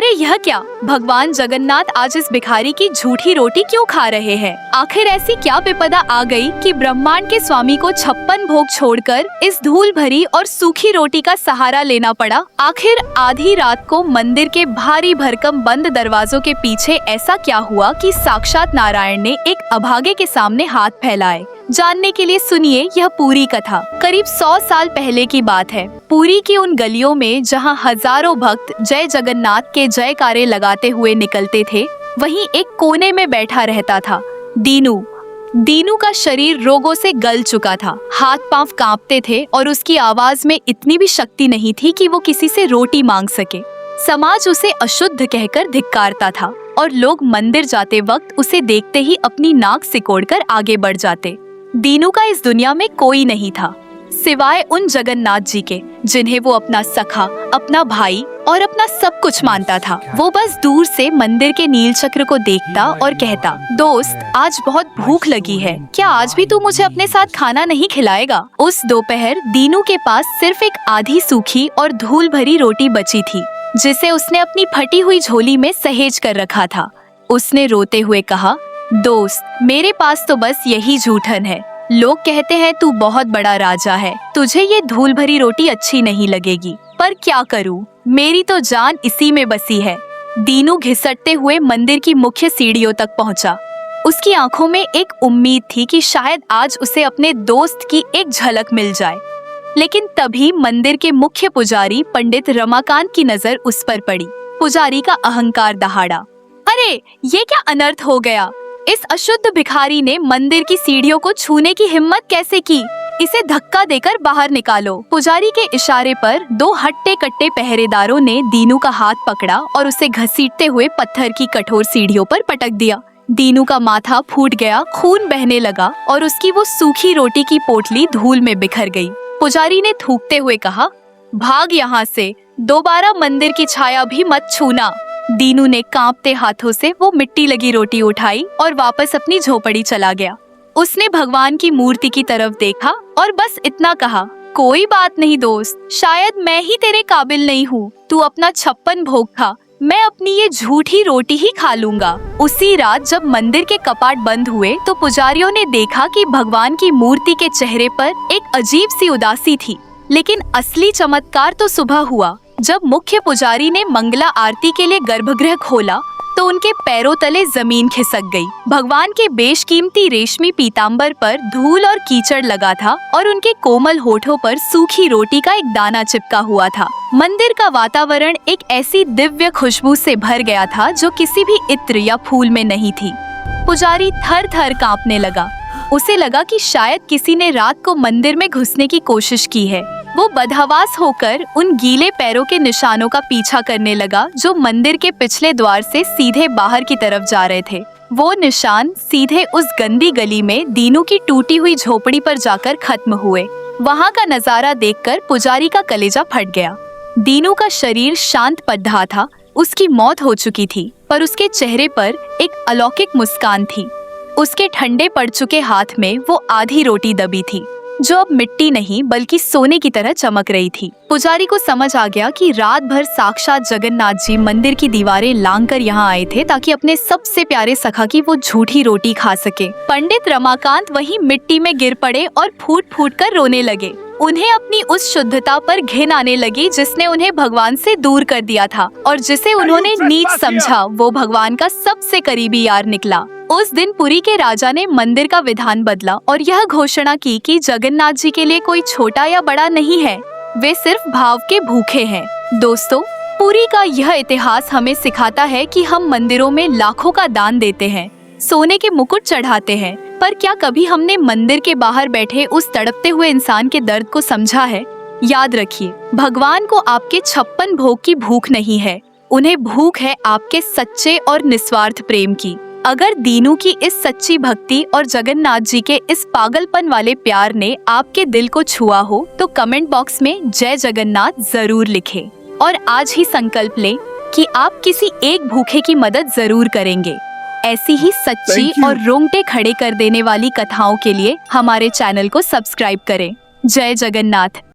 अरे यह क्या, भगवान जगन्नाथ आज इस भिखारी की झूठी रोटी क्यों खा रहे हैं? आखिर ऐसी क्या विपदा आ गई कि ब्रह्मांड के स्वामी को 56 भोग छोड़कर इस धूल भरी और सूखी रोटी का सहारा लेना पड़ा? आखिर आधी रात को मंदिर के भारी भरकम बंद दरवाजों के पीछे ऐसा क्या हुआ कि साक्षात नारायण ने एक अभागे के सामने हाथ फैलाए? जानने के लिए सुनिए यह पूरी कथा। करीब 100 साल पहले की बात है। पुरी की उन गलियों में जहां हजारों भक्त जय जगन्नाथ के जयकारे लगाते हुए निकलते थे, वहीं एक कोने में बैठा रहता था दीनू। दीनू का शरीर रोगों से गल चुका था, हाथ पांव कांपते थे और उसकी आवाज में इतनी भी शक्ति नहीं थी कि वो किसी से रोटी मांग सके। समाज उसे अशुद्ध कहकर धिक्कारता था और लोग मंदिर जाते वक्त उसे देखते ही अपनी नाक सिकोड़कर आगे बढ़ जाते। दीनू का इस दुनिया में कोई नहीं था सिवाय उन जगन्नाथ जी के, जिन्हें वो अपना सखा, अपना भाई और अपना सब कुछ मानता था। वो बस दूर से मंदिर के नील चक्र को देखता और कहता, दोस्त आज बहुत भूख लगी है, क्या आज भी तू मुझे अपने साथ खाना नहीं खिलाएगा? उस दोपहर दीनू के पास सिर्फ एक आधी सूखी और धूल भरी रोटी बची थी, जिसे उसने अपनी फटी हुई झोली में सहेज कर रखा था। उसने रोते हुए कहा, दोस्त मेरे पास तो बस यही जूठन है। लोग कहते हैं तू बहुत बड़ा राजा है, तुझे ये धूल भरी रोटी अच्छी नहीं लगेगी, पर क्या करूं, मेरी तो जान इसी में बसी है। दीनू घिसटते हुए मंदिर की मुख्य सीढ़ियों तक पहुंचा। उसकी आंखों में एक उम्मीद थी कि शायद आज उसे अपने दोस्त की एक झलक मिल जाए। लेकिन तभी मंदिर के मुख्य पुजारी पंडित रमाकांत की नजर उस पर पड़ी। पुजारी का अहंकार दहाड़ा। अरे ये क्या अनर्थ हो गया? इस अशुद्ध भिखारी ने मंदिर की सीढ़ियों को छूने की हिम्मत कैसे की? इसे धक्का देकर बाहर निकालो। पुजारी के इशारे पर 2 हट्टे कट्टे पहरेदारों ने दीनू का हाथ पकड़ा और उसे घसीटते हुए पत्थर की कठोर सीढ़ियों पर पटक दिया। दीनू का माथा फूट गया, खून बहने लगा और उसकी वो सूखी रोटी की पोटली धूल में बिखर गई। पुजारी ने थूकते हुए कहा, भाग यहाँ से, दोबारा मंदिर की छाया भी मत छूना। दीनू ने कांपते हाथों से वो मिट्टी लगी रोटी उठाई और वापस अपनी झोपड़ी चला गया। उसने भगवान की मूर्ति की तरफ देखा और बस इतना कहा, कोई बात नहीं दोस्त, शायद मैं ही तेरे काबिल नहीं हूँ, तू अपना 56 भोग खा, मैं अपनी ये झूठी रोटी ही खा लूंगा। उसी रात जब मंदिर के कपाट बंद हुए तो पुजारियों ने देखा कि भगवान की मूर्ति के चेहरे पर एक अजीब सी उदासी थी। लेकिन असली चमत्कार तो सुबह हुआ, जब मुख्य पुजारी ने मंगला आरती के लिए गर्भगृह खोला तो उनके पैरों तले जमीन खिसक गई। भगवान के बेशकीमती रेशमी पीतांबर पर धूल और कीचड़ लगा था और उनके कोमल होठों पर सूखी रोटी का एक दाना चिपका हुआ था। मंदिर का वातावरण एक ऐसी दिव्य खुशबू से भर गया था जो किसी भी इत्र या फूल में नहीं थी। पुजारी थर थर कांपने लगा। उसे लगा कि शायद किसी ने रात को मंदिर में घुसने की कोशिश की है। वो बदहवास होकर उन गीले पैरों के निशानों का पीछा करने लगा जो मंदिर के पिछले द्वार से सीधे बाहर की तरफ जा रहे थे। वो निशान सीधे उस गंदी गली में दीनू की टूटी हुई झोपड़ी पर जाकर खत्म हुए। वहाँ का नजारा देखकर पुजारी का कलेजा फट गया। दीनू का शरीर शांत पड़ था, उसकी मौत हो चुकी थी, पर उसके चेहरे पर एक अलौकिक मुस्कान थी। उसके ठंडे पड़ चुके हाथ में वो आधी रोटी दबी थी, जो अब मिट्टी नहीं बल्कि सोने की तरह चमक रही थी। पुजारी को समझ आ गया कि रात भर साक्षात जगन्नाथ जी मंदिर की दीवारें लांघकर यहाँ आए थे ताकि अपने सबसे प्यारे सखा की वो झूठी रोटी खा सके। पंडित रमाकांत वहीं मिट्टी में गिर पड़े और फूट फूट कर रोने लगे। उन्हें अपनी उस शुद्धता पर घिन आने लगी जिसने उन्हें भगवान से दूर कर दिया था और जिसे उन्होंने नीच समझा, वो भगवान का सबसे करीबी यार निकला। उस दिन पुरी के राजा ने मंदिर का विधान बदला और यह घोषणा की कि जगन्नाथ जी के लिए कोई छोटा या बड़ा नहीं है, वे सिर्फ भाव के भूखे हैं। दोस्तों, पुरी का यह इतिहास हमें सिखाता है कि हम मंदिरों में लाखों का दान देते हैं, सोने के मुकुट चढ़ाते हैं, पर क्या कभी हमने मंदिर के बाहर बैठे उस तड़पते हुए इंसान के दर्द को समझा है? याद रखिए, भगवान को आपके 56 भोग की भूख नहीं है, उन्हें भूख है आपके सच्चे और निस्वार्थ प्रेम की। अगर दीनू की इस सच्ची भक्ति और जगन्नाथ जी के इस पागलपन वाले प्यार ने आपके दिल को छुआ हो तो कमेंट बॉक्स में जय जगन्नाथ जरूर लिखें और आज ही संकल्प लें कि आप किसी एक भूखे की मदद जरूर करेंगे। ऐसी ही सच्ची और रोंगटे खड़े कर देने वाली कथाओं के लिए हमारे चैनल को सब्सक्राइब करें। जय जगन्नाथ।